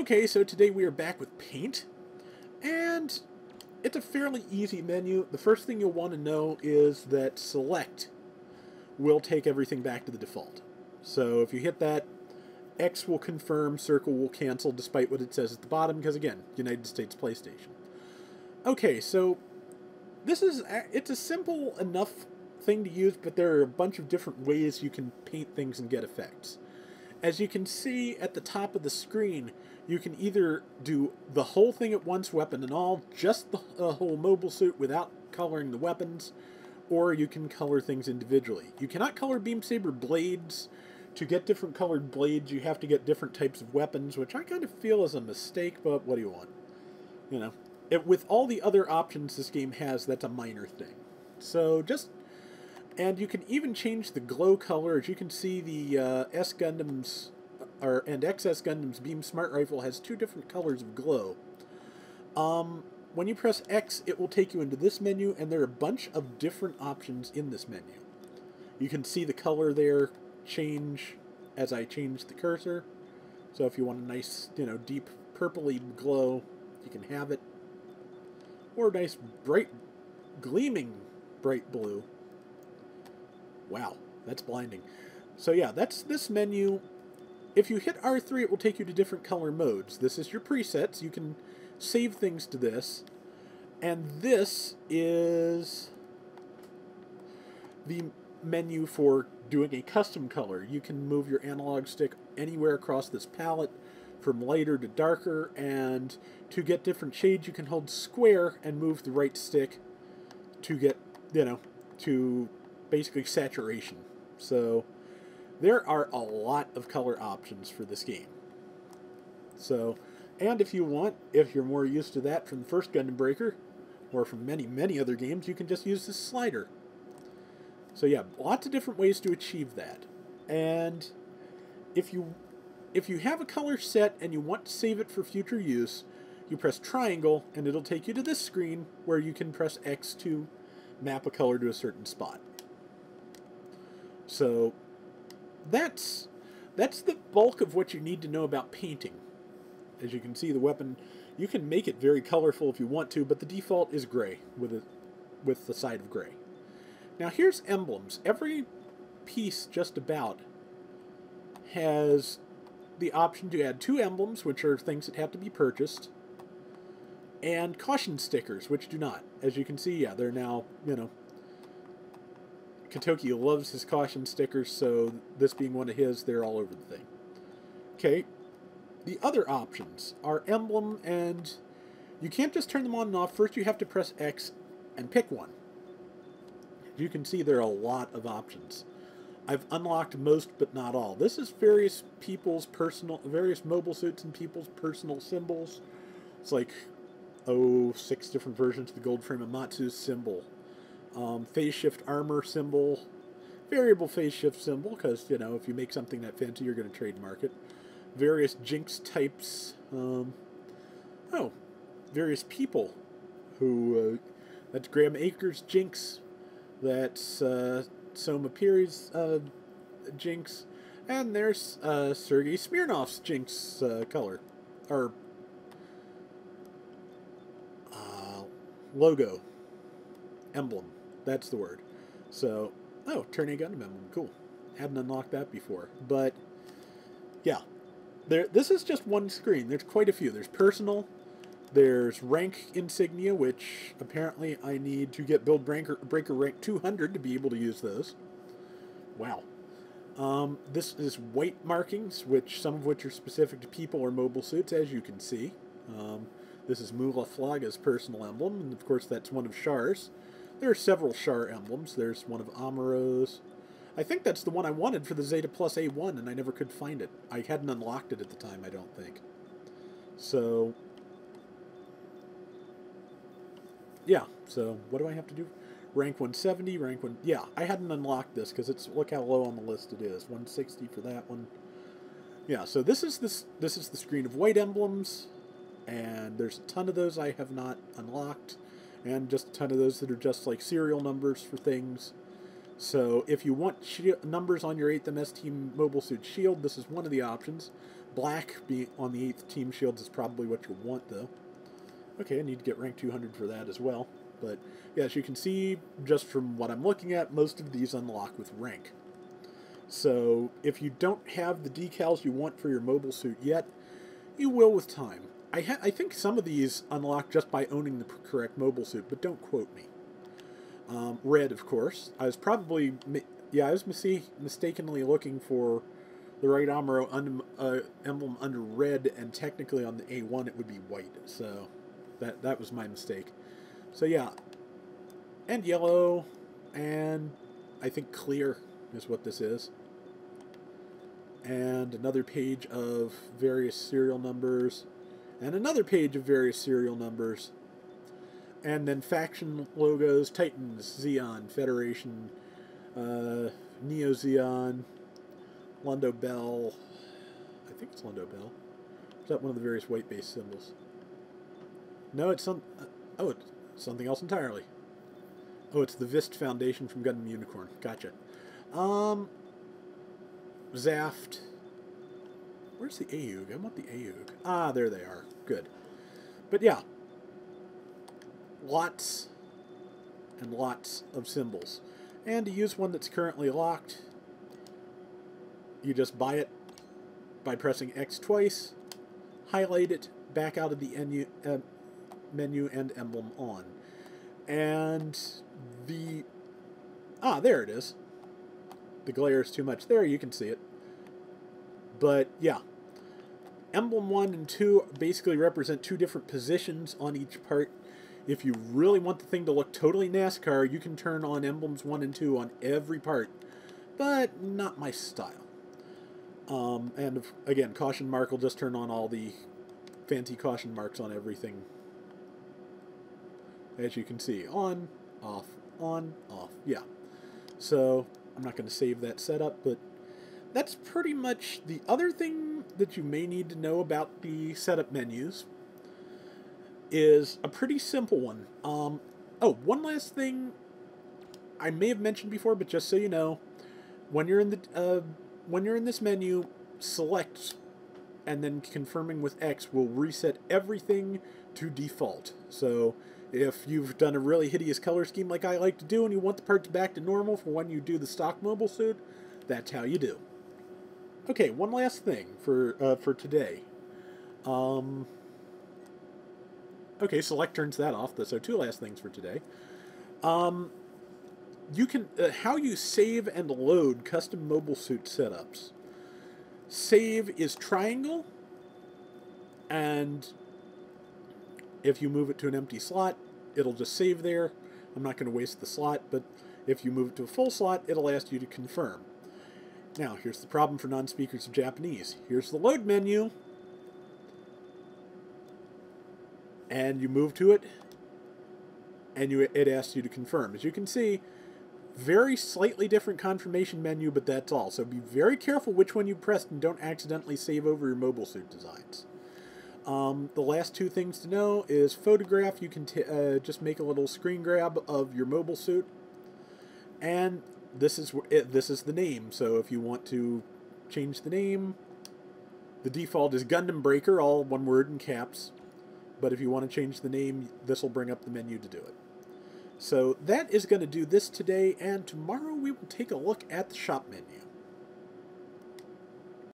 Okay, so today we are back with Paint, and it's a fairly easy menu. The first thing you'll want to know is that Select will take everything back to the default. So if you hit that, X will confirm, Circle will cancel, despite what it says at the bottom, because again, United States PlayStation. Okay, so it's a simple enough thing to use, but there are a bunch of different ways you can paint things and get effects. As you can see at the top of the screen, you can either do the whole thing at once, weapon and all, just the whole mobile suit without coloring the weapons, or you can color things individually. You cannot color beam saber blades. To get different colored blades, you have to get different types of weapons, which I kind of feel is a mistake, but what do you want? You know, with all the other options this game has, that's a minor thing. So and you can even change the glow color. As you can see, the S Gundam's and XS Gundam's Beam Smart Rifle has two different colors of glow. When you press X, it will take you into this menu, and there are a bunch of different options in this menu. You can see the color there change as I change the cursor. So if you want a nice, deep purpley glow, you can have it. Or a nice bright, gleaming bright blue. Wow, that's blinding. So yeah, that's this menu. If you hit R3, it will take you to different color modes. This is your presets. You can save things to this. And this is the menu for doing a custom color. You can move your analog stick anywhere across this palette from lighter to darker, and to get different shades you can hold square and move the right stick to get, to basically saturation. So there are a lot of color options for this game. So, and if you're more used to that from the first Gundam Breaker, or from many, many other games, you can just use this slider. So yeah, lots of different ways to achieve that. And if you have a color set and you want to save it for future use, you press triangle and it'll take you to this screen where you can press X to map a color to a certain spot. So that's the bulk of what you need to know about painting. As you can see, the weapon, you can make it very colorful if you want to, but the default is gray with the side of gray. Now here's emblems. Every piece just about has the option to add 2 emblems, which are things that have to be purchased, and caution stickers, which do not. As you can see, yeah, they're now, Katoki loves his caution stickers, so this being one of his, they're all over the thing. Okay, the other options are emblem, and you can't just turn them on and off. First you have to press X and pick one. You can see there are a lot of options. I've unlocked most, but not all. This is various mobile suits and people's personal symbols. It's like, 6 different versions of the gold frame Amatsu's symbol. Phase shift armor symbol. Variable phase shift symbol, because, if you make something that fancy, you're going to trademark it. Various Jinx types. Various people who, that's Graham Akers' Jinx. That's Soma Piri's Jinx, and there's Sergei Smirnov's Jinx color, or logo, emblem, that's the word. So, Turn A Gundam emblem, cool. Hadn't unlocked that before, but yeah, this is just one screen. There's quite a few. There's personal. There's rank insignia, which apparently I need to get Build Breaker rank 200 to be able to use those. Wow. This is white markings, some of which are specific to people or mobile suits, as you can see. This is Mula Flaga's personal emblem, and of course that's one of Char's. There are several Char emblems. There's one of Amuro's. I think that's the one I wanted for the Zeta Plus A1, and I never could find it. I hadn't unlocked it at the time, I don't think. So yeah, so what do I have to do? Rank 170, rank 1... Yeah, I hadn't unlocked this because look how low on the list it is. 160 for that one. Yeah, so this is the screen of white emblems, and there's a ton of those I have not unlocked, and just a ton of those that are just like serial numbers for things. So if you want numbers on your 8th MS Team Mobile Suit Shield, this is one of the options. Black being on the 8th Team Shields is probably what you want, though. Okay, I need to get rank 200 for that as well. But yeah, as you can see, just from what I'm looking at, most of these unlock with rank. So if you don't have the decals you want for your mobile suit yet, you will with time. I think some of these unlock just by owning the correct mobile suit, but don't quote me. Red, of course. I was probably, yeah, I was mistakenly looking for the right Amuro emblem under red, and technically on the A1 it would be white. So that was my mistake. So yeah, and yellow, and I think clear is what this is. And another page of various serial numbers, and another page of various serial numbers, and then faction logos: Titans, Xeon, Federation, Neo Xeon, Lundo Bell. I think it's Lundo Bell. Is that one of the various white-based symbols? No, it's some. Oh, it's something else entirely. Oh, it's the Vist Foundation from Gundam Unicorn. Gotcha. Zaft. Where's the AUG? I want the AUG. Ah, there they are. Good. But yeah, lots and lots of symbols. And to use one that's currently locked, you just buy it by pressing X twice, highlight it, back out of the menu, and emblem on. And the... Ah, there it is. The glare is too much. There, you can see it. But, yeah. Emblem 1 and 2 basically represent two different positions on each part. If you really want the thing to look totally NASCAR, you can turn on Emblems 1 and 2 on every part. But not my style. And, again, caution mark will just turn on all the fancy caution marks on everything. As you can see. On, off, on, off. Yeah. So, I'm not going to save that setup, but that's pretty much the other thing that you may need to know about the setup menus is a pretty simple one. Oh, one last thing I may have mentioned before, but just so you know, when you're in this menu, select and then confirming with X will reset everything to default. So if you've done a really hideous color scheme like I like to do and you want the parts back to normal for when you do the stock mobile suit, that's how you do. Okay, one last thing for today. Okay, select turns that off. So two last things for today. You can how you save and load custom mobile suit setups. Save is triangle, and if you move it to an empty slot, it'll just save there. I'm not going to waste the slot, but if you move it to a full slot, it'll ask you to confirm. Now, here's the problem for non-speakers of Japanese. Here's the load menu, and you move to it, and it asks you to confirm. As you can see, very slightly different confirmation menu, but that's all. So be very careful which one you pressed and don't accidentally save over your mobile suit designs. The last two things to know is photograph. You can just make a little screen grab of your mobile suit, and this is the name. So if you want to change the name, the default is Gundam Breaker, all one word in caps. But if you want to change the name, this will bring up the menu to do it. So that is going to do this today, and tomorrow we will take a look at the shop menu.